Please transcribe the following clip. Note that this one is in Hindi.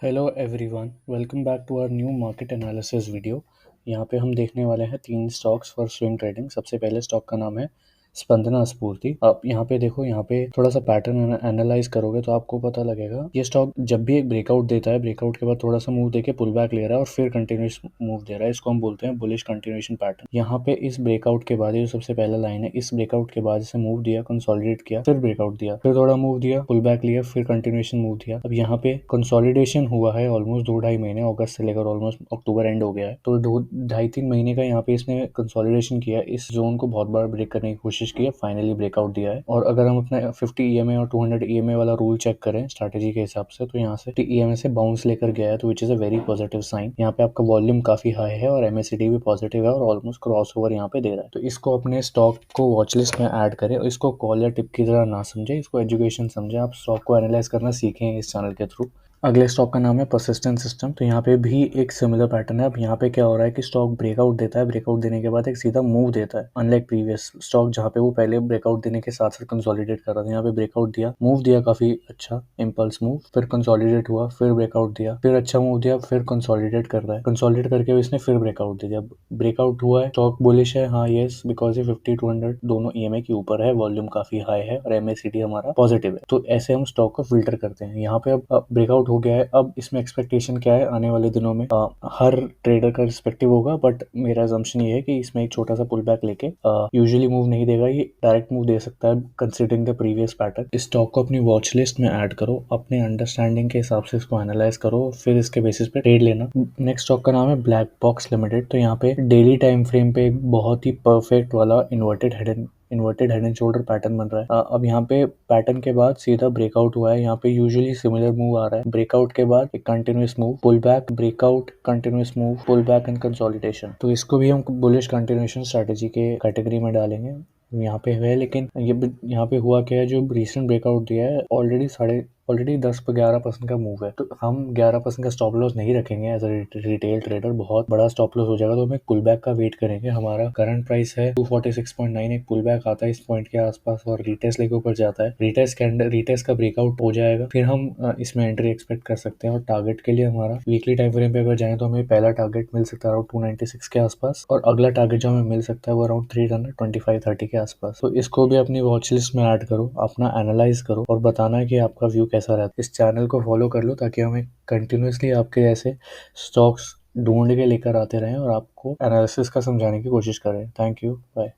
Hello everyone, welcome back to our new market analysis video. यहाँ पे हम देखने वाले हैं तीन स्टॉक्स फॉर स्विंग ट्रेडिंग। सबसे पहले स्टॉक का नाम है स्पंदना स्फूर्ति। आप यहाँ पे देखो, यहाँ पे थोड़ा सा पैटर्न एनालाइज करोगे तो आपको पता लगेगा ये स्टॉक जब भी एक ब्रेकआउट देता है, ब्रेकआउट के बाद थोड़ा सा मूव देके पुल बैक ले रहा है और फिर कंटिन्यूस मूव दे रहा है। इसको हम बोलते हैं बुलिश कंटिन्यूएशन पैटर्न। यहाँ पे इस ब्रेकआउट के बाद, ये जो सबसे पहला लाइन है, इस ब्रेकआउट के बाद इसे मूव दिया, कंसोलिडेट किया, फिर ब्रेकआउट दिया, फिर थोड़ा मूव दिया, पुल बैक लिया, फिर कंटिन्यूएशन मूव दिया। अब यहाँ पे कंसोलिडेशन हुआ है ऑलमोस्ट 2-2.5 महीने, अगस्त से लेकर ऑलमोस्ट अक्टूबर एंड हो गया है, तो 2-2.5-3 महीने का यहाँ पे इसने कंसोलिडेशन किया। इस जोन को बहुत बार ब्रेक करने की कोशिश की है, फाइनली ब्रेकआउट दिया है। और अगर हम अपना 50 ईएमए और 200 ईएमए वाला रूल चेक करें स्ट्रैटेजी के हिसाब से, तो यहाँ से ईएमए से बाउंस लेकर गया है, तो which is a very positive sign. यहाँ पे आपका वॉल्यूम काफी हाई है और एमएसीडी भी पॉजिटिव है और ऑलमोस्ट क्रॉस ओवर यहाँ पे दे रहा है। तो इसको अपने स्टॉक को वॉच लिस्ट में ऐड करें और इसको कॉल या टिप की तरह ना समझे, इसको एजुकेशन समझे। आप स्टॉक को एनालाइज करना सीखें इस चैनल के थ्रू। अगले स्टॉक का नाम है परसिस्टेंट सिस्टम। तो यहाँ पे भी एक सिमिलर पैटर्न है। अब यहाँ पे क्या हो रहा है कि स्टॉक ब्रेकआउट देता है, ब्रेकआउट देने के बाद एक सीधा मूव देता है, अनलाइक प्रीवियस स्टॉक जहाँ पे वो पहले ब्रेकआउट देने के साथ साथ कंसोलिडेट कर रहा था। यहाँ पे ब्रेकआउट दिया, मूव दिया, काफी अच्छा इम्पल्स मूव, फिर कंसोलिडेट हुआ, फिर ब्रेकआउट दिया, फिर अच्छा मूव दिया, फिर कंसोलिडेट कर रहा है, कंसोलिडेट करके इसने फिर ब्रेकआउट दे दिया। ब्रेकआउट हुआ है, स्टॉक बुलिश है, हाँ यस, बिकॉज ये 50-200 दोनों ईएमए के ऊपर है, वॉल्यूम काफी हाई है और एमएसीडी हमारा पॉजिटिव है। तो ऐसे हम स्टॉक को फिल्टर करते हैं। यहाँ पे अब ब्रेकआउट हो गया है। अब इसमें एक्सपेक्टेशन क्या है आने वाले दिनों में? हर ट्रेडर का रिस्पेक्टिव होगा, बट मेरा असम्पशन ये है कि इसमें एक छोटा सा पुल बैक लेके यूजुअली मूव नहीं देगा, ये डायरेक्ट मूव दे सकता है कंसिडरिंग द प्रीवियस पैटर्न। इस स्टॉक को अपनी वॉच लिस्ट में ऐड करो, अपने अंडरस्टैंडिंग के हिसाब से इसको एनालाइज करो, फिर इसके बेसिस पे ट्रेड लेना। नेक्स्ट स्टॉक का नाम है ब्लैक बॉक्स लिमिटेड। तो यहाँ पे डेली टाइम फ्रेम पे एक बहुत ही परफेक्ट वाला inverted head and shoulder pattern बन रहा है। अब यहाँ पे पैटर्न के बाद सीधा ब्रेकआउट हुआ है। यहाँ पे यूजुअली सिमिलर मूव आ रहा है, ब्रेकआउट के बाद एक continuous move, pull back, breakout, continuous move, pull back and consolidation. तो इसको भी हम बुलिश कंटिन्यूएशन स्ट्रेटेजी के कैटेगरी में डालेंगे। यहाँ पे है, लेकिन यहाँ पे हुआ क्या है, जो रिसेंट ब्रेकआउट दिया है ऑलरेडी 10-11% का मूव है, तो हम 11% का स्टॉप लॉस नहीं रखेंगे एज अ रिटेल ट्रेडर। बहुत बड़ा स्टॉप लॉस हो जाएगा, तो हमें पुल बैक का वेट करेंगे। हमारा करंट प्राइस है 246.9, एक पुल बैक आता है इस पॉइंट के आसपास और रिटेस्ट लेके ऊपर जाता है। रिटेस्ट का ब्रेकआउट हो जाएगा, फिर हम इसमें एंट्री एक्सपेक्ट कर सकते हैं। और टारगेट के लिए हमारा वीकली टाइम फ्रेम पे अगर जाए तो हमें पहला टारगेट मिल सकता है अराउंड 296 के आसपास, और अगला टारगेट जो हमें मिल सकता है वो अराउंड 325-30 के आसपास। तो इसको भी अपनी वॉच लिस्ट में ऐड करो, अपना एनालाइज करो और बताना है कि आपका व्यू कैसा रहता है। इस चैनल को फॉलो कर लो ताकि हमें कंटिन्यूसली आपके ऐसे स्टॉक्स ढूंढ के लेकर आते रहें और आपको एनालिसिस का समझाने की कोशिश करें। Thank you, bye.